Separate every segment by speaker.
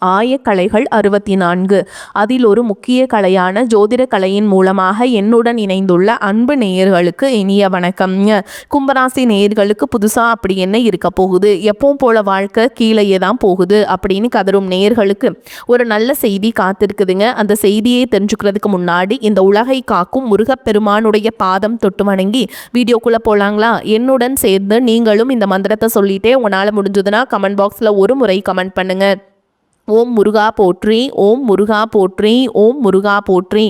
Speaker 1: ஆயக்கலைகள் 64. அதில் ஒரு முக்கிய கலையான ஜோதிட கலையின் மூலமாக என்னுடன் இணைந்துள்ள அன்பு நேயர்களுக்கு இனிய வணக்கம்ங்க. கும்பராசி நேயர்களுக்கு புதுசாக அப்படி என்ன இருக்க போகுது, எப்பவும் போல வாழ்க்கை கீழேயே தான் போகுது அப்படின்னு கதரும் நேயர்களுக்கு ஒரு நல்ல செய்தி காத்திருக்குதுங்க. அந்த செய்தியை தெரிஞ்சுக்கிறதுக்கு முன்னாடி இந்த உலகை காக்கும் முருகப்பெருமானுடைய பாதம் தொட்டு வணங்கி வீடியோக்குள்ளே போகலாங்களா? என்னுடன் சேர்ந்து நீங்களும் இந்த மந்திரத்தை சொல்லிட்டே உங்களால் முடிஞ்சதுன்னா கமெண்ட் பாக்ஸில் ஒரு முறை கமெண்ட் பண்ணுங்க. ஓம் முருகா போற்றி, ஓம் முருகா போற்றி, ஓம் முருகா போற்றி.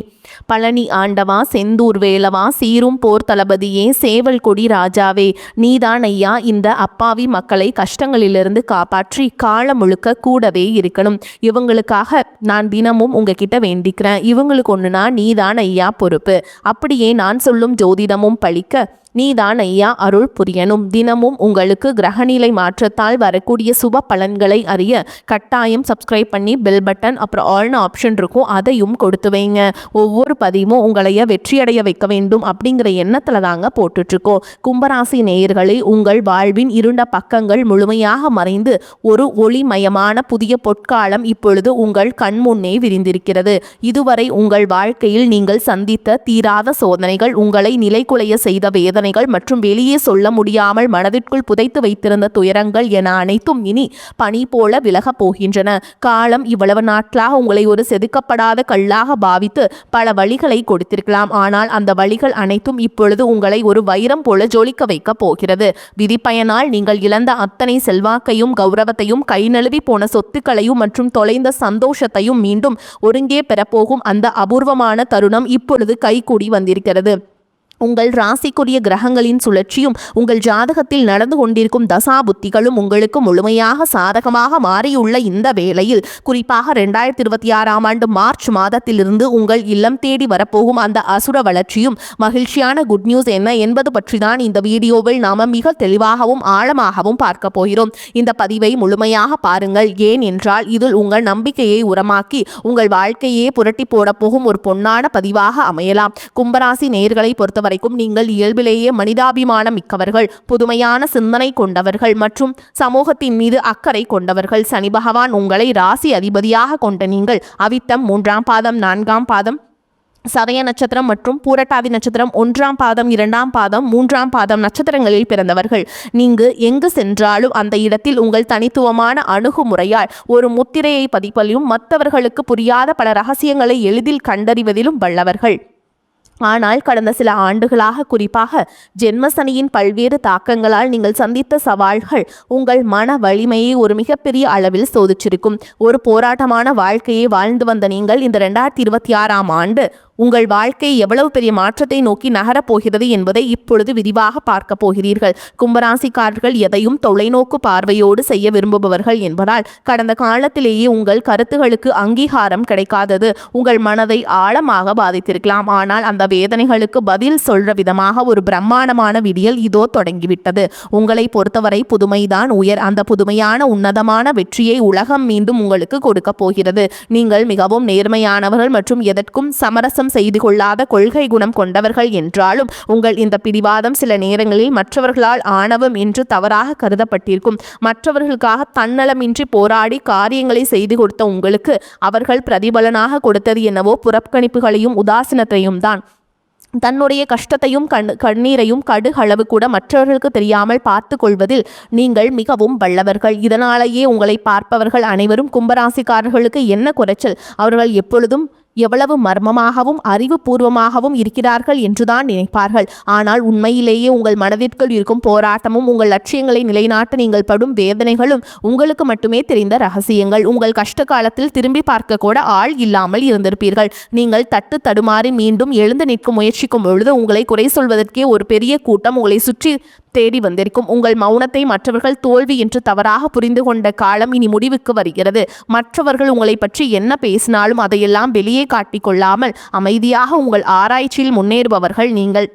Speaker 1: பழனி ஆண்டவா, செந்தூர் வேலவா, சீரும் போர் தளபதியே, சேவல் கொடி ராஜாவே, நீதான் ஐயா இந்த அப்பாவி மக்களை கஷ்டங்களிலிருந்து காப்பாற்றி காலம் முழுக்க கூடவே இருக்கணும். இவங்களுக்காக நான் தினமும் உங்ககிட்ட வேண்டிக்கிறேன். இவங்களுக்கு ஒன்றுனா நீதான் ஐயா பொறுப்பு. அப்படியே நான் சொல்லும் ஜோதிடமும் பழிக்க நீதான் ஐயா அருள் புரியணும். தினமும் உங்களுக்கு கிரகநிலை மாற்றத்தால் வரக்கூடிய சுப பலன்களை அறிய கட்டாயம் சப்ஸ்கிரைப் பண்ணி பெல் பட்டன் அப்புறம் ஆல்னு ஆப்ஷன் இருக்கும், அதையும் கொடுத்து வைங்க. ஒவ்வொரு பதிவும் உங்களைய வெற்றியடைய வைக்க வேண்டும் அப்படிங்கிற எண்ணத்தில் தாங்க போட்டுட்ருக்கோம். கும்பராசி நேயர்களை, உங்கள் வாழ்வின் இருண்ட பக்கங்கள் முழுமையாக மறைந்து ஒரு ஒளிமயமான புதிய பொற்காலம் இப்பொழுது உங்கள் கண்முன்னே விரிந்திருக்கிறது. இதுவரை உங்கள் வாழ்க்கையில் நீங்கள் சந்தித்த தீராத சோதனைகள், உங்களை நிலைகுலைய செய்த வேதனைகள் மற்றும் வெளியே சொல்ல முடியாமல் மனதிற்குள் புதைத்து வைத்திருந்த துயரங்கள் என அனைத்தும் இனி பனி போல விலகப் போகின்றன. காலம் இவ்வளவு நாட்களாக உங்களை ஒரு செதுக்கப்படாத கல்லாக பாவித்து பல வழிகளை கொடுத்திருக்கலாம். ஆனால் அந்த வழிகள் அனைத்தும் இப்பொழுது உங்களை ஒரு வைரம் போல ஜொலிக்க வைக்க போகிறது. விதிப்பயனால் நீங்கள் இழந்த அத்தனை செல்வாக்கையும் கௌரவத்தையும், கை நழுவி போன சொத்துக்களையும் மற்றும் தொலைந்த சந்தோஷத்தையும் மீண்டும் ஒருங்கே பெறப்போகும் அந்த அபூர்வமான தருணம் இப்பொழுது கைகூடி வந்திருக்கிறது. உங்கள் ராசிக்குரிய கிரகங்களின் சுழற்சியும் உங்கள் ஜாதகத்தில் நடந்து கொண்டிருக்கும் தசா புத்திகளும் உங்களுக்கு முழுமையாக சாதகமாக மாறியுள்ள இந்த வேளையில், குறிப்பாக 2026ஆம் ஆண்டு மார்ச் மாதத்திலிருந்து உங்கள் இல்லம் தேடி வரப்போகும் அந்த அசுர வளர்ச்சியும் மகிழ்ச்சியான குட் நியூஸ் என்ன என்பது பற்றி தான் இந்த வீடியோவில் நாம் மிக தெளிவாகவும் ஆழமாகவும் பார்க்க போகிறோம். இந்த பதிவை முழுமையாக பாருங்கள். ஏன் என்றால் இதில் உங்கள் நம்பிக்கையை உரமாக்கி உங்கள் வாழ்க்கையே புரட்டி போட போகும் ஒரு பொன்னான பதிவாக அமையலாம். கும்பராசி நேயர்களை பொறுத்த வரைக்கும் நீங்கள் இயல்பிலேயே மனிதாபிமானம் மிக்கவர்கள், புதுமையான சிந்தனை கொண்டவர்கள் மற்றும் சமூகத்தின் மீது அக்கறை கொண்டவர்கள். சனி பகவான் உங்களை ராசி அதிபதியாக கொண்ட நீங்கள் அவிட்டம் 3ஆம் பாதம் 4ஆம் பாதம் சதய நட்சத்திரம் மற்றும் பூரட்டாதி நட்சத்திரம் 1ஆம் பாதம் 2ஆம் பாதம் 3ஆம் பாதம் நட்சத்திரங்களில் பிறந்தவர்கள். நீங்கள் எங்கு சென்றாலும் அந்த இடத்தில் உங்கள் தனித்துவமான அணுகுமுறையால் ஒரு முத்திரையை பதிப்பதிலும் மற்றவர்களுக்கு புரியாத பல ரகசியங்களை எளிதில் கண்டறிவதிலும் வல்லவர்கள். ஆனால் கடந்த சில ஆண்டுகளாக, குறிப்பாக ஜென்மசனியின் பல்வேறு தாக்கங்களால் நீங்கள் சந்தித்த சவால்கள் உங்கள் மன வலிமையை ஒரு மிகப்பெரிய அளவில் சோதிச்சிருக்கும். ஒரு போராட்டமான வாழ்க்கையை வாழ்ந்து வந்த நீங்கள் இந்த 2026ஆம் ஆண்டு உங்கள் வாழ்க்கை எவ்வளவு பெரிய மாற்றத்தை நோக்கி நகரப் போகிறது என்பதை இப்பொழுது விரிவாக பார்க்க போகிறீர்கள். கும்பராசிக்காரர்கள் எதையும் தொலைநோக்கு பார்வையோடு செய்ய விரும்புபவர்கள் என்பதால் கடந்த காலத்திலேயே உங்கள் கருத்துகளுக்கு அங்கீகாரம் கிடைக்காதது உங்கள் மனதை ஆழமாக பாதித்திருக்கலாம். ஆனால் அந்த வேதனைகளுக்கு பதில் சொல்ற விதமாக ஒரு பிரம்மாண்டமான விடியல் இதோ தொடங்கிவிட்டது. உங்களை பொறுத்தவரை புதுமைதான் உயர். அந்த புதுமையான உன்னதமான வெற்றியை உலகம் மீண்டும் உங்களுக்கு கொடுக்க போகிறது. நீங்கள் மிகவும் நேர்மையானவர்கள் மற்றும் எதற்கும் சமரசம் செய்து கொள்ளாத கொள்கை குணம் கொண்டவர்கள் என்றாலும் உங்கள் இந்த பிடிவாதம் சில நேரங்களில் மற்றவர்களால் ஆணவம் என்று தவறாக கருதப்பட்டிருக்கும். மற்றவர்களுக்காக தன்னலமின்றி போராடி காரியங்களை செய்து கொடுத்த உங்களுக்கு அவர்கள் பிரதிபலனாக கொடுத்தது என்னவோ புறக்கணிப்புகளையும் உதாசீனத்தையும் தான். தன்னுடைய கஷ்டத்தையும் கண்ணீரையும் கடுகளவு கூட மற்றவர்களுக்கு தெரியாமல் பார்த்து கொள்வதில் நீங்கள் மிகவும் வல்லவர்கள். இதனாலேயே உங்களை பார்ப்பவர்கள் அனைவரும் கும்பராசிக்காரர்களுக்கு என்ன குறைச்சல், அவர்கள் எப்பொழுதும் எவ்வளவு மர்மமாகவும் அறிவுபூர்வமாகவும் இருக்கிறார்கள் என்றுதான் நினைப்பார்கள். ஆனால் உண்மையிலேயே உங்கள் மனதிற்குள் இருக்கும் போராட்டமும் உங்கள் லட்சியங்களை நிலைநாட்ட நீங்கள் படும் வேதனைகளும் உங்களுக்கு மட்டுமே தெரிந்த ரகசியங்கள். உங்கள் கஷ்ட காலத்தில் திரும்பி பார்க்க கூட ஆள் இல்லாமல் இருந்திருப்பீர்கள். நீங்கள் தட்டு தடுமாறி மீண்டும் எழுந்து நிற்கும் முயற்சிக்கும் பொழுது உங்களை குறை சொல்வதற்கே ஒரு பெரிய கூட்டம் உங்களை சுற்றி தேடி வந்திருக்கும். உங்கள் மௌனத்தை மற்றவர்கள் தோல்வி என்று தவறாக புரிந்து கொண்ட காலம் இனி முடிவுக்கு வருகிறது. மற்றவர்கள் உங்களை பற்றி என்ன பேசினாலும் அதையெல்லாம் வெளியே காட்டிக்கொள்ளாமல் அமைதியாக உங்கள் ஆராய்ச்சியில் முன்னேறுபவர்கள் நீங்கள்.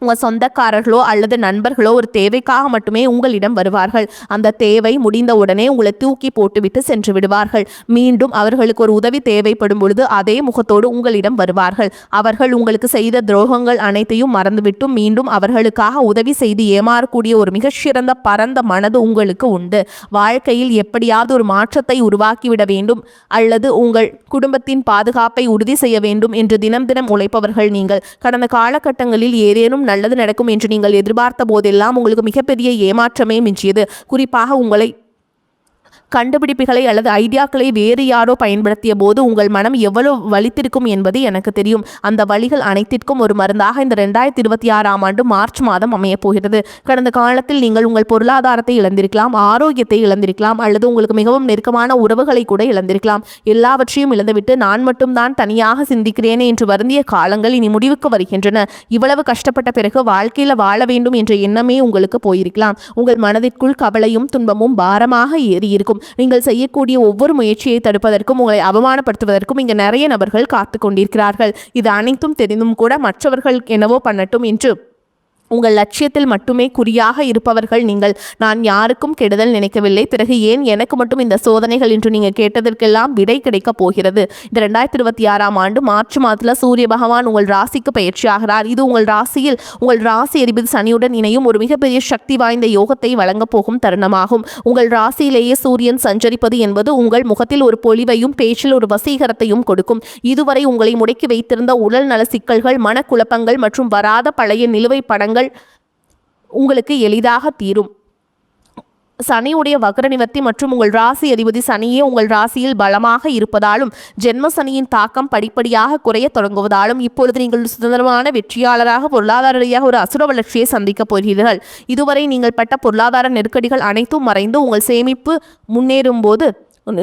Speaker 1: உங்கள் சொந்தக்காரர்களோ அல்லது நண்பர்களோ ஒரு தேவைக்காக மட்டுமே உங்களிடம் வருவார்கள். அந்த தேவை முடிந்தவுடனே உங்களை தூக்கி போட்டுவிட்டு சென்று விடுவார்கள். மீண்டும் அவர்களுக்கு ஒரு உதவி தேவைப்படும் பொழுது அதே முகத்தோடு உங்களிடம் வருவார்கள். அவர்கள் உங்களுக்கு செய்த துரோகங்கள் அனைத்தையும் மறந்துவிட்டும் மீண்டும் அவர்களுக்காக உதவி செய்து ஏமாறக்கூடிய ஒரு மிகச்சிறந்த பரந்த மனது உங்களுக்கு உண்டு. வாழ்க்கையில் எப்படியாவது ஒரு மாற்றத்தை உருவாக்கிவிட வேண்டும் அல்லது உங்கள் குடும்பத்தின் பாதுகாப்பை உறுதி செய்ய வேண்டும் என்று தினம் தினம் உழைப்பவர்கள் நீங்கள். கடந்த காலகட்டங்களில் ஏதேனும் நல்லது நடக்கும் என்று நீங்கள் எதிர்பார்த்த போதெல்லாம் உங்களுக்கு மிகப்பெரிய ஏமாற்றமே மிஞ்சியது. குறிப்பாக உங்களை கண்டுபிடிப்புகளை அல்லது ஐடியாக்களை வேறு யாரோ பயன்படுத்திய போது உங்கள் மனம் எவ்வளவு வலித்திருக்கும் என்பது எனக்கு தெரியும். அந்த வழிகள் அனைத்திற்கும் ஒரு மருந்தாக இந்த 2026ஆம் ஆண்டு மார்ச் மாதம் அமையப் போகிறது. கடந்த காலத்தில் நீங்கள் உங்கள் பொருளாதாரத்தை இழந்திருக்கலாம், ஆரோக்கியத்தை இழந்திருக்கலாம், அல்லது உங்களுக்கு மிகவும் நெருக்கமான உறவுகளை கூட இழந்திருக்கலாம். எல்லாவற்றையும் இழந்துவிட்டு நான் மட்டும்தான் தனியாக சிந்திக்கிறேனே என்று வருந்திய காலங்கள் இனி முடிவுக்கு வருகின்றன. இவ்வளவு கஷ்டப்பட்ட பிறகு வாழ்க்கையில் வாழ வேண்டும் என்ற எண்ணமே உங்களுக்கு போயிருக்கலாம். உங்கள் மனதிற்குள் கவலையும் துன்பமும் பாரமாக ஏறி இருக்கும். நீங்கள் செய்யக்கூடிய ஒவ்வொரு முயற்சியை தடுப்பதற்கும் உங்களை அவமானப்படுத்துவதற்கும் இங்கு நிறைய நபர்கள் காத்து கொண்டிருக்கிறார்கள். இது அனைத்தும் தெரிந்தும் கூட மற்றவர்கள் என்னவோ பண்ணட்டும் என்று உங்கள் லட்சியத்தில் மட்டுமே குறியாக இருப்பவர்கள் நீங்கள். நான் யாருக்கும் கெடுதல் நினைக்கவில்லை, பிறகு ஏன் எனக்கு மட்டும் இந்த சோதனைகள் என்று நீங்கள் கேட்டதற்கெல்லாம் விடை கிடைக்கப் போகிறது. இந்த 2026ஆம் ஆண்டு மார்ச் மாதத்தில் சூரிய பகவான் உங்கள் ராசிக்கு பயிற்சி ஆகிறார். இது உங்கள் ராசியில் உங்கள் ராசி அதிபதி சனியுடன் இணையும் ஒரு மிகப்பெரிய சக்தி வாய்ந்த யோகத்தை வழங்கப் போகும் தருணமாகும். உங்கள் ராசியிலேயே சூரியன் சஞ்சரிப்பது என்பது உங்கள் முகத்தில் ஒரு பொலிவையும் பேச்சில் ஒரு வசீகரத்தையும் கொடுக்கும். இதுவரை உங்களை முடக்கி வைத்திருந்த உடல் நல சிக்கல்கள், மனக்குழப்பங்கள் மற்றும் வராத பழைய நிலுவை படங்கள் உங்களுக்கு எளிதாக தீரும். சனியுடைய வக்ர நிவர்த்தி மற்றும் உங்கள் ராசி அதிபதி சனியே உங்கள் ராசியில் பலமாக இருப்பதாலும் ஜென்ம சனியின் தாக்கம் படிப்படியாக குறைய தொடங்குவதாலும் இப்பொழுது நீங்கள் சுதந்திரமான வெற்றியாளராக பொருளாதார ரீதியாக ஒரு அசுர வளர்ச்சியை சந்திக்கப் போகிறீர்கள். இதுவரை நீங்கள் பட்ட பொருளாதார நெருக்கடிகள் அனைத்தும் மறைந்து உங்கள் சேமிப்பு முன்னேறும் போது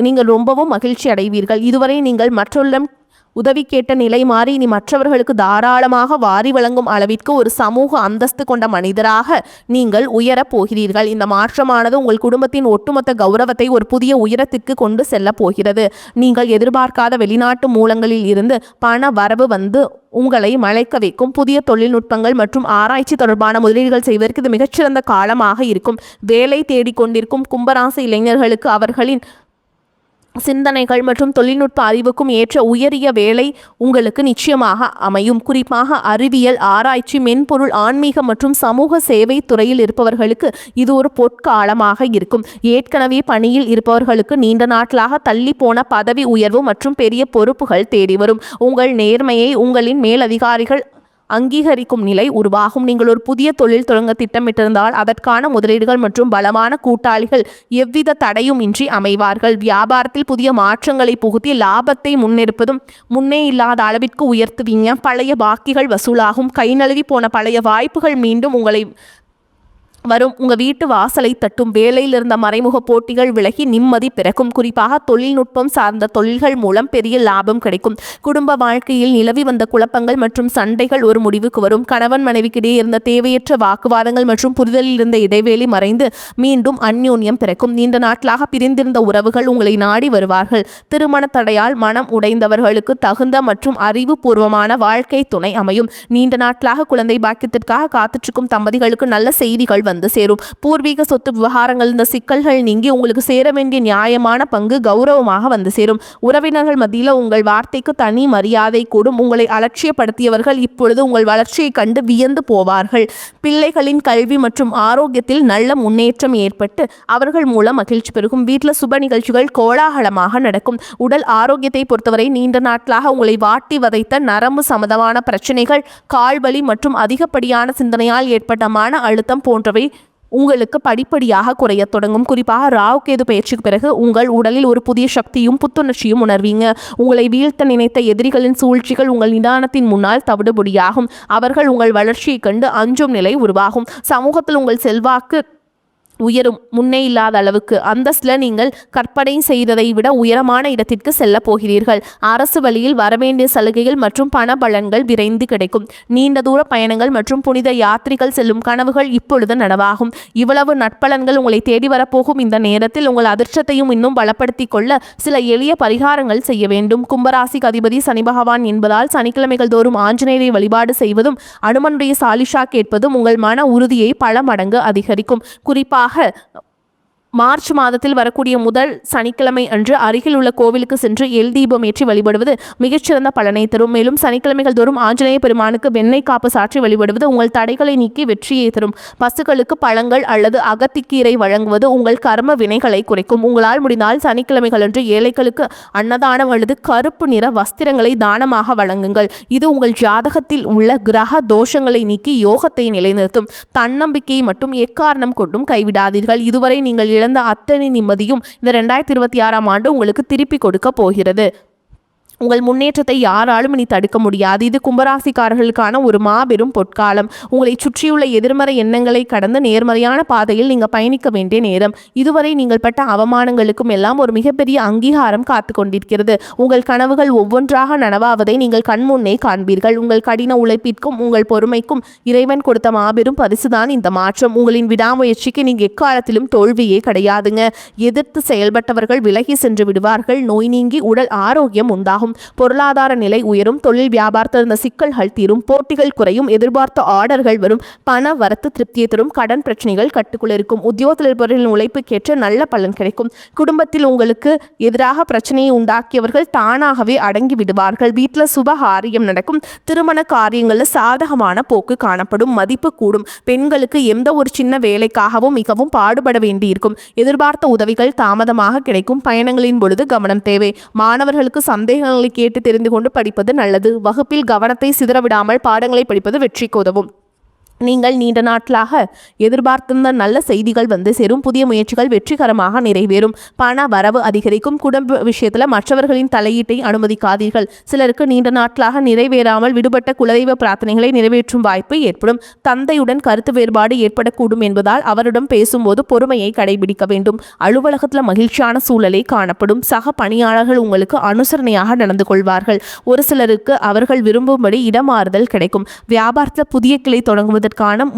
Speaker 1: நீங்கள் ரொம்பவும் மகிழ்ச்சி அடைவீர்கள். இதுவரை நீங்கள் மற்றவர்களிடம் உதவி கேட்ட நிலை மாறி இனி மற்றவர்களுக்கு தாராளமாக வாரி வழங்கும் அளவிற்கு ஒரு சமூக அந்தஸ்து கொண்ட மனிதராக நீங்கள் உயரப் போகிறீர்கள். இந்த மாற்றமானது உங்கள் குடும்பத்தின் ஒட்டுமொத்த கௌரவத்தை ஒரு புதிய உயரத்திற்கு கொண்டு செல்ல போகிறது. நீங்கள் எதிர்பார்க்காத வெளிநாட்டு மூலங்களில் இருந்து பண வரவு வந்து உங்களை மலைக்க வைக்கும். புதிய தொழில்நுட்பங்கள் மற்றும் ஆராய்ச்சி தொடர்பான முதலீடுகள் செய்வதற்கு இது மிகச்சிறந்த காலமாக இருக்கும். வேலை தேடிக்கொண்டிருக்கும் கும்பராசி இளைஞர்களுக்கு அவர்களின் சிந்தனைகள் மற்றும் தொழில்நுட்ப அறிவுக்கும் ஏற்ற உயரிய வேலை உங்களுக்கு நிச்சயமாக அமையும். குறிப்பாக அறிவியல், ஆராய்ச்சி, மென்பொருள், ஆன்மீக மற்றும் சமூக சேவை துறையில் இருப்பவர்களுக்கு இது ஒரு பொற்காலமாக இருக்கும். ஏற்கனவே பணியில் இருப்பவர்களுக்கு நீண்ட நாட்களாக தள்ளி போன பதவி உயர்வு மற்றும் பெரிய பொறுப்புகள் தேடி வரும். உங்கள் நேர்மையை உங்களின் மேலதிகாரிகள் அங்கீகரிக்கும் நிலை உருவாகும். நீங்கள் ஒரு புதிய தொழில் தொடங்க திட்டமிட்டிருந்தால் அதற்கான முதலீடுகள் மற்றும் பலமான கூட்டாளிகள் எவ்வித தடையும் இன்றி அமைவார்கள். வியாபாரத்தில் புதிய மாற்றங்களை புகுத்தி லாபத்தை முன்னே இல்லாத அளவிற்கு உயர்த்துவீங்க. பழைய பாக்கிகள் வசூலாகும். கை நழுவி போன பழைய வாய்ப்புகள் மீண்டும் உங்களை வரும். உங்கள் வீட்டு வாசலை தட்டும். வேலையில் இருந்த மறைமுக போட்டிகள் விலகி நிம்மதி பிறக்கும். குறிப்பாக தொழில்நுட்பம் சார்ந்த தொழில்கள் மூலம் பெரிய லாபம் கிடைக்கும். குடும்ப வாழ்க்கையில் நிலவி வந்த குழப்பங்கள் மற்றும் சண்டைகள் ஒரு முடிவுக்கு வரும். கணவன் மனைவிக்கிடையே இருந்த தேவையற்ற வாக்குவாதங்கள் மற்றும் புரிதலில் இருந்த இடைவேளை மறைந்து மீண்டும் அந்யோன்யம் பிறக்கும். நீண்ட நாட்களாக பிரிந்திருந்த உறவுகள் உங்களை நாடி வருவார்கள். திருமண தடையால் மனம் உடைந்தவர்களுக்கு தகுந்த மற்றும் அறிவுபூர்வமான வாழ்க்கை துணை அமையும். நீண்ட நாட்களாக குழந்தை பாக்கியத்திற்காக காத்துச்சிருக்கும் தம்பதிகளுக்கு நல்ல செய்திகள் வந்து சேரும். பூர்வீக சொத்து விவகாரங்கள் இந்த சிக்கல்கள் நீங்கி உங்களுக்கு சேர வேண்டிய நியாயமான பங்கு கௌரவமாக வந்து சேரும். உறவினர்கள் மத்தியில் உங்கள் வார்த்தைக்கு தனி மரியாதை கூடும். உங்களை அலட்சியப்படுத்தியவர்கள் இப்பொழுது உங்கள் வளர்ச்சியை கண்டு வியந்து போவார்கள். பிள்ளைகளின் கல்வி மற்றும் ஆரோக்கியத்தில் நல்ல முன்னேற்றம் ஏற்பட்டு அவர்கள் மூலம் மகிழ்ச்சி பெருகும். வீட்டில் சுப நிகழ்ச்சிகள் கோலாகலமாக நடக்கும். உடல் ஆரோக்கியத்தை பொறுத்தவரை நீண்ட நாட்களாக உங்களை வாட்டி வதைத்த நரம்பு சம்பந்தமான பிரச்சனைகள், கால்வலி மற்றும் அதிகப்படியான சிந்தனையால் ஏற்பட்ட மன அழுத்தம் போன்றவை உங்களுக்கு படிப்படியாக குறைய தொடங்கும். குறிப்பாக ராகு கேது பயிற்சிக்கு பிறகு உங்கள் உடலில் ஒரு புதிய சக்தியும் புத்துணர்ச்சியும் உணர்வீங்க. உங்களை வீழ்த்த நினைத்த எதிரிகளின் சூழ்ச்சிகள் உங்கள் நிதானத்தின் முன்னால் தவிடுபொடியாகும். அவர்கள் உங்கள் வளர்ச்சியை கண்டு அஞ்சும் நிலை உருவாகும். சமூகத்தில் உங்கள் செல்வாக்கு உயரும். முன்னே இல்லாத அளவுக்கு அந்தஸ்தில் நீங்கள் கற்பனை செய்ததை விட உயரமான இடத்திற்கு செல்ல போகிறீர்கள். அரசு வழியில் வரவேண்டிய சலுகைகள் மற்றும் பண பலன்கள் விரைந்து கிடைக்கும். நீண்ட தூர பயணங்கள் மற்றும் புனித யாத்திரைகள் செல்லும் கனவுகள் இப்பொழுது நனவாகும். இவ்வளவு நட்பலன்கள் உங்களை தேடி வரப்போகும் இந்த நேரத்தில் உங்கள் அதிர்ஷ்டத்தையும் இன்னும் பலப்படுத்திக் கொள்ள சில எளிய பரிகாரங்கள் செய்ய வேண்டும். கும்பராசிக்கு அதிபதி சனி பகவான் என்பதால் சனிக்கிழமைகள் தோறும் ஆஞ்சநேயரை வழிபாடு செய்வதும் அனுமனுடைய சாலிஷா கேட்பதும் உங்கள் மன உறுதியை பல மடங்கு அதிகரிக்கும். குறிப்பாக மார்ச் மாதத்தில் வரக்கூடிய முதல் சனிக்கிழமை அன்று அருகில் உள்ள கோவிலுக்கு சென்று எல் தீபம் ஏற்றி வழிபடுவது மிகச்சிறந்த பலனை தரும். மேலும் சனிக்கிழமைகள் தோறும் ஆஞ்சநேய பெருமானுக்கு வெண்ணெய் காப்பு சாற்றி வழிபடுவது உங்கள் தடைகளை நீக்கி வெற்றியை தரும். பசுக்களுக்கு பழங்கள் அல்லது அகத்திக்கீரை வழங்குவது உங்கள் கர்ம வினைகளை குறைக்கும். உங்களால் முடிந்தால் சனிக்கிழமைகள் அன்று ஏழைகளுக்கு அன்னதானம் அல்லது கருப்பு நிற வஸ்திரங்களை தானமாக வழங்குங்கள். இது உங்கள் ஜாதகத்தில் உள்ள கிரக தோஷங்களை நீக்கி யோகத்தை நிலைநிறுத்தும். தன்னம்பிக்கையை மட்டும் எக்காரணம் கொண்டும் கைவிடாதீர்கள். இதுவரை நீங்கள் இழந்த அத்தனை நிம்மதியும் இந்த 2026ஆம் ஆண்டு உங்களுக்கு திருப்பி கொடுக்க போகிறது. உங்கள் முன்னேற்றத்தை யாராலும் இனி தடுக்க முடியாது. இது கும்பராசிக்காரர்களுக்கான ஒரு மாபெரும் பொற்காலம். உங்களை சுற்றியுள்ள எதிர்மறை எண்ணங்களை கடந்து நேர்மறையான பாதையில் நீங்கள் பயணிக்க வேண்டிய நேரம். இதுவரை நீங்கள் பட்ட அவமானங்களுக்கும் எல்லாம் ஒரு மிகப்பெரிய அங்கீகாரம் காத்து கொண்டிருக்கிறது. உங்கள் கனவுகள் ஒவ்வொன்றாக நனவாவதை நீங்கள் கண்முன்னே காண்பீர்கள். உங்கள் கடின உழைப்பிற்கும் உங்கள் பொறுமைக்கும் இறைவன் கொடுத்த மாபெரும் பரிசுதான் இந்த மாற்றம். உங்களின் விடாமுயற்சிக்கு நீங்கள் எக்காலத்திலும் தோல்வியே கிடையாதுங்க. எதிர்த்து செயல்பட்டவர்கள் விலகி சென்று விடுவார்கள். நோய் நீங்கி உடல் ஆரோக்கியம் உண்டாகும். பொருளாதார நிலை உயரும். தொழில் வியாபாரத்தில் இருந்த சிக்கல்கள் தீரும். போட்டிகள் குறையும். எதிர்பார்த்த ஆர்டர்கள் வரும். பண வரத்து திருப்தியை தரும். கடன் பிரச்சனைகள் கட்டுக்குள் இருக்கும். உத்தியோகத்தில் இருப்பவர்களின் உழைப்புக்கேற்ற நல்ல பலன் கிடைக்கும். குடும்பத்தில் உங்களுக்கு எதிராக பிரச்சனையை உண்டாக்கியவர்கள் தானாகவே அடங்கி விடுவார்கள். வீட்டில் சுபகாரியம் நடக்கும். திருமண காரியங்களில் சாதகமான போக்கு காணப்படும். மதிப்பு கூடும். பெண்களுக்கு எந்த ஒரு சின்ன வேலைக்காகவும் மிகவும் பாடுபட வேண்டியிருக்கும். எதிர்பார்த்த உதவிகள் தாமதமாக கிடைக்கும். பயணங்களின் பொழுது கவனம் தேவை. மாணவர்களுக்கு சந்தேகங்களை கேட்டு தெரிந்து கொண்டு படிப்பது நல்லது. வகுப்பில் கவனத்தை சிதறவிடாமல் பாடங்களை படிப்பது வெற்றிக்கு உதவும். நீங்கள் நீண்ட நாட்களாக எதிர்பார்த்திருந்த நல்ல செய்திகள் வந்து சேரும். புதிய முயற்சிகள் வெற்றிகரமாக நிறைவேறும். பண வரவு அதிகரிக்கும். குடும்ப விஷயத்தில் மற்றவர்களின் தலையீட்டை அனுமதிக்காதீர்கள். சிலருக்கு நீண்ட நாட்களாக நிறைவேறாமல் விடுபட்ட குலதெய்வ பிரார்த்தனைகளை நிறைவேற்றும் வாய்ப்பு ஏற்படும். தந்தையுடன் கருத்து வேறுபாடு ஏற்படக்கூடும் என்பதால் அவரிடம் பேசும்போது பொறுமையை கடைபிடிக்க வேண்டும். அலுவலகத்தில் மகிழ்ச்சியான சூழலை காணப்படும். சக பணியாளர்கள் உங்களுக்கு அனுசரணையாக நடந்து கொள்வார்கள். ஒரு சிலருக்கு அவர்கள் விரும்பும்படி இடமாறுதல் கிடைக்கும். வியாபாரத்தில் புதிய கிளை தொடங்குவது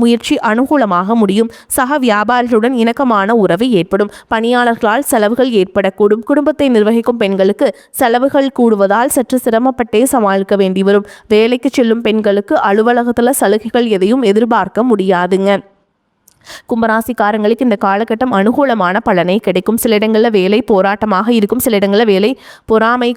Speaker 1: முயற்சி அனுகூலமாக முடியும். சக வியாபாரிகளுடன் இணக்கமான உறவு ஏற்படும். பணியாளர்களால் செலவுகள் ஏற்படக்கூடும். குடும்பத்தை நிர்வகிக்கும் பெண்களுக்கு செலவுகள் கூடுவதால் சற்று சிரமப்பட்டே சமாளிக்க வேண்டி வரும். வேலைக்கு செல்லும் பெண்களுக்கு அலுவலகத்தில் சலுகைகள் எதையும் எதிர்பார்க்க முடியாதுங்க. கும்பராசிக்காரங்களுக்கு இந்த காலகட்டம் அனுகூலமான பலனை கிடைக்கும். சில இடங்களில் வேலை போராட்டமாக இருக்கும். சில இடங்களில் வேலை பொறாமை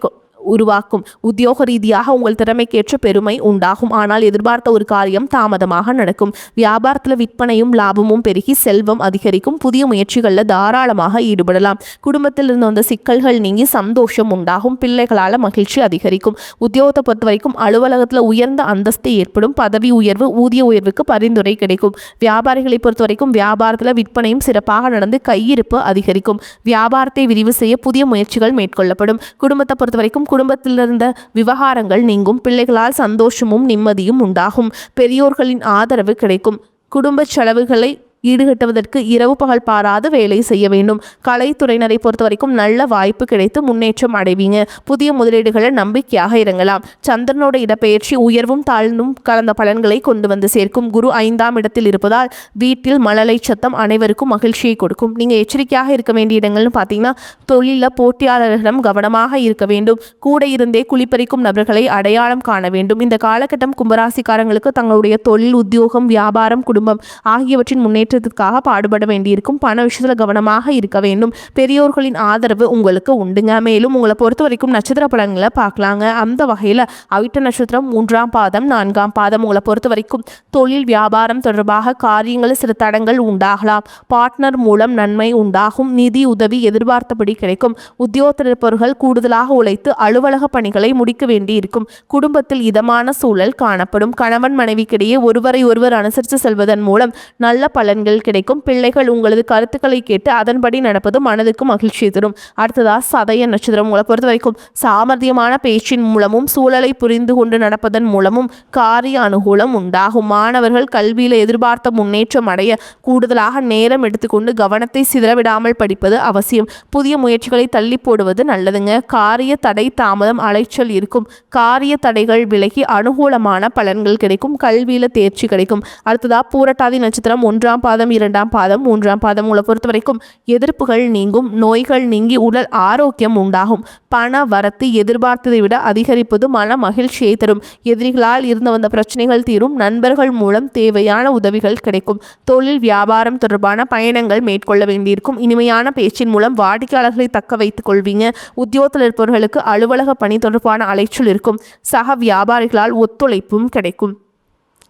Speaker 1: உருவாக்கும். உத்தியோக ரீதியாக உங்கள் திறமைக்கேற்ற பெருமை உண்டாகும். ஆனால் எதிர்பார்த்த ஒரு காரியம் தாமதமாக நடக்கும். வியாபாரத்தில் விற்பனையும் லாபமும் பெருகி செல்வம் அதிகரிக்கும். புதிய முயற்சிகளில் தாராளமாக ஈடுபடலாம். குடும்பத்தில் இருந்து வந்த சிக்கல்கள் நீங்கி சந்தோஷம் உண்டாகும். பிள்ளைகளால் மகிழ்ச்சி அதிகரிக்கும். உத்தியோகத்தை பொறுத்த வரைக்கும் அலுவலகத்தில் உயர்ந்த அந்தஸ்து ஏற்படும். பதவி உயர்வு, ஊதிய உயர்வுக்கு பரிந்துரை கிடைக்கும். வியாபாரிகளை பொறுத்த வரைக்கும் வியாபாரத்தில் விற்பனையும் சிறப்பாக நடந்து கையிருப்பு அதிகரிக்கும். வியாபாரத்தை விரிவு செய்ய புதிய முயற்சிகள் மேற்கொள்ளப்படும். குடும்பத்தை பொறுத்த வரைக்கும் குடும்பத்திலிருந்த விவகாரங்கள் நீங்கும். பிள்ளைகளால் சந்தோஷமும் நிம்மதியும் உண்டாகும். பெரியோர்களின் ஆதரவு கிடைக்கும். குடும்ப செலவுகளை ஈடுகட்டுவதற்கு இரவு பகல் பாராது வேலை செய்ய வேண்டும். கலைத்துறையினரை பொறுத்த வரைக்கும் நல்ல வாய்ப்பு கிடைத்து முன்னேற்றம் அடைவீங்க. புதிய முதலீடுகளை நம்பிக்கையாக இறங்கலாம். சந்திரனோட இடப்பெயர்ச்சி உயர்வும் தாழ்ந்தும் கலந்த பலன்களை கொண்டு வந்து சேர்க்கும். குரு 5ஆம் இடத்தில் இருப்பதால் வீட்டில் மழலை சத்தம் அனைவருக்கும் மகிழ்ச்சியை கொடுக்கும். நீங்கள் எச்சரிக்கையாக இருக்க வேண்டிய இடங்கள்னு பார்த்தீங்கன்னா தொழிலில் போட்டியாளர்களிடம் கவனமாக இருக்க வேண்டும். கூட இருந்தே குளிப்பறிக்கும் நபர்களை அடையாளம் காண வேண்டும். இந்த காலகட்டம் கும்பராசிக்காரங்களுக்கு தங்களுடைய தொழில், உத்தியோகம், வியாபாரம், குடும்பம் ஆகியவற்றின் முன்னேற்றம் பாடுபட வேண்டியிருக்கும். பண விஷயத்துல கவனமாக இருக்க வேண்டும். பெரியோர்களின் ஆதரவு உங்களுக்கு உண்டுங்க. மேலும் உங்களை பொறுத்த வரைக்கும் நட்சத்திர பலன்களை பார்க்கலாங்க. அந்த வகையில் அவிட்ட நட்சத்திரம் 3ஆம் பாதம் 4ஆம் பாதம் உங்களை பொறுத்த வரைக்கும் தொழில் வியாபாரம் தொடர்பாக காரியங்களில் சில தடங்கள் உண்டாகலாம். பார்ட்னர் மூலம் நன்மை உண்டாகும். நிதி உதவி எதிர்பார்த்தபடி கிடைக்கும். உத்தியோகத்தில் இருப்பவர்கள் கூடுதலாக உழைத்து அலுவலக பணிகளை முடிக்க வேண்டி இருக்கும். குடும்பத்தில் இதமான சூழல் காணப்படும். கணவன் மனைவிக்கிடையே ஒருவரை ஒருவர் அனுசரித்து செல்வதன் மூலம் நல்ல பலன் பலன்கள் கிடைக்கும். பிள்ளைகள் உங்களது கருத்துக்களை கேட்டு அதன்படி நடப்பது மனதுக்கு மகிழ்ச்சியை தரும். அடுத்ததா சதய நட்சத்திரம். உங்களை பொறுத்த வரைக்கும் சாமர்த்தியமான பேச்சின் மூலமும் சூழலை புரிந்து கொண்டு நடப்பதன் மூலமும் காரிய அனுகூலம் உண்டாகும். மாணவர்கள் கல்வியில் எதிர்பார்த்த முன்னேற்றம் அடைய கூடுதலாக நேரம் எடுத்துக்கொண்டு கவனத்தை சிதறவிடாமல் படிப்பது அவசியம். புதிய முயற்சிகளை தள்ளி போடுவது நல்லதுங்க. காரிய தடை தாமதம் அலைச்சல் இருக்கும். காரிய தடைகள் விலகி அனுகூலமான பலன்கள் கிடைக்கும். கல்வியில் தேர்ச்சி கிடைக்கும். அடுத்ததா பூரட்டாதி நட்சத்திரம். 1ஆம் பாதம் 2ஆம் பாதம் 3ஆம் பாதம். உங்களை பொறுத்த வரைக்கும் எதிர்ப்புகள் நீங்கும். நோய்கள் நீங்கி உடல் ஆரோக்கியம் உண்டாகும். பண வரத்து எதிர்பார்த்ததை விட அதிகரிப்பது மன மகிழ்ச்சியை தரும். எதிரிகளால் இருந்து வந்த பிரச்சனைகள் தீரும். நண்பர்கள் மூலம் தேவையான உதவிகள் கிடைக்கும். தொழில் வியாபாரம் தொடர்பான பயணங்கள் மேற்கொள்ள வேண்டியிருக்கும். இனிமையான பேச்சின் மூலம் வாடிக்கையாளர்களை தக்க வைத்துக் கொள்வீங்க. உத்தியோகத்தில் இருப்பவர்களுக்கு அலுவலக பணி தொடர்பான அலைச்சல் இருக்கும். சக வியாபாரிகளால் ஒத்துழைப்பும் கிடைக்கும்.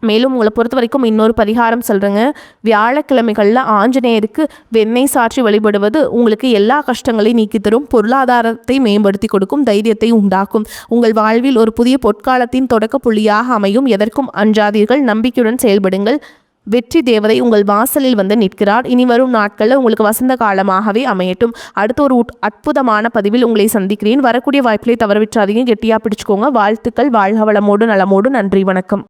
Speaker 1: மேலும் உங்களை பொறுத்த வரைக்கும் இன்னொரு பரிகாரம் சொல்கிறேங்க. வியாழக்கிழமைகளில் ஆஞ்சநேயருக்கு வெண்ணெய் சாற்றி வழிபடுவது உங்களுக்கு எல்லா கஷ்டங்களையும் நீக்கி தரும். பொருளாதாரத்தை மேம்படுத்தி கொடுக்கும். தைரியத்தை உண்டாக்கும். உங்கள் வாழ்வில் ஒரு புதிய பொற்காலத்தின் தொடக்க புள்ளியாக அமையும். எதற்கும் அஞ்சாதீர்கள். நம்பிக்கையுடன் செயல்படுங்கள். வெற்றி தேவதை உங்கள் வாசலில் வந்து நிற்கிறார். இனி வரும் நாட்களில் உங்களுக்கு வசந்த காலமாகவே அமையட்டும். அடுத்த ஒரு அற்புதமான பதிவில் உங்களை சந்திக்கிறேன். வரக்கூடிய வாய்ப்புகளை தவறவிட்டாதீங்க. கெட்டியாக பிடிச்சுக்கோங்க. வாழ்த்துக்கள். வாழ்க வளமோடு நலமோடு. நன்றி, வணக்கம்.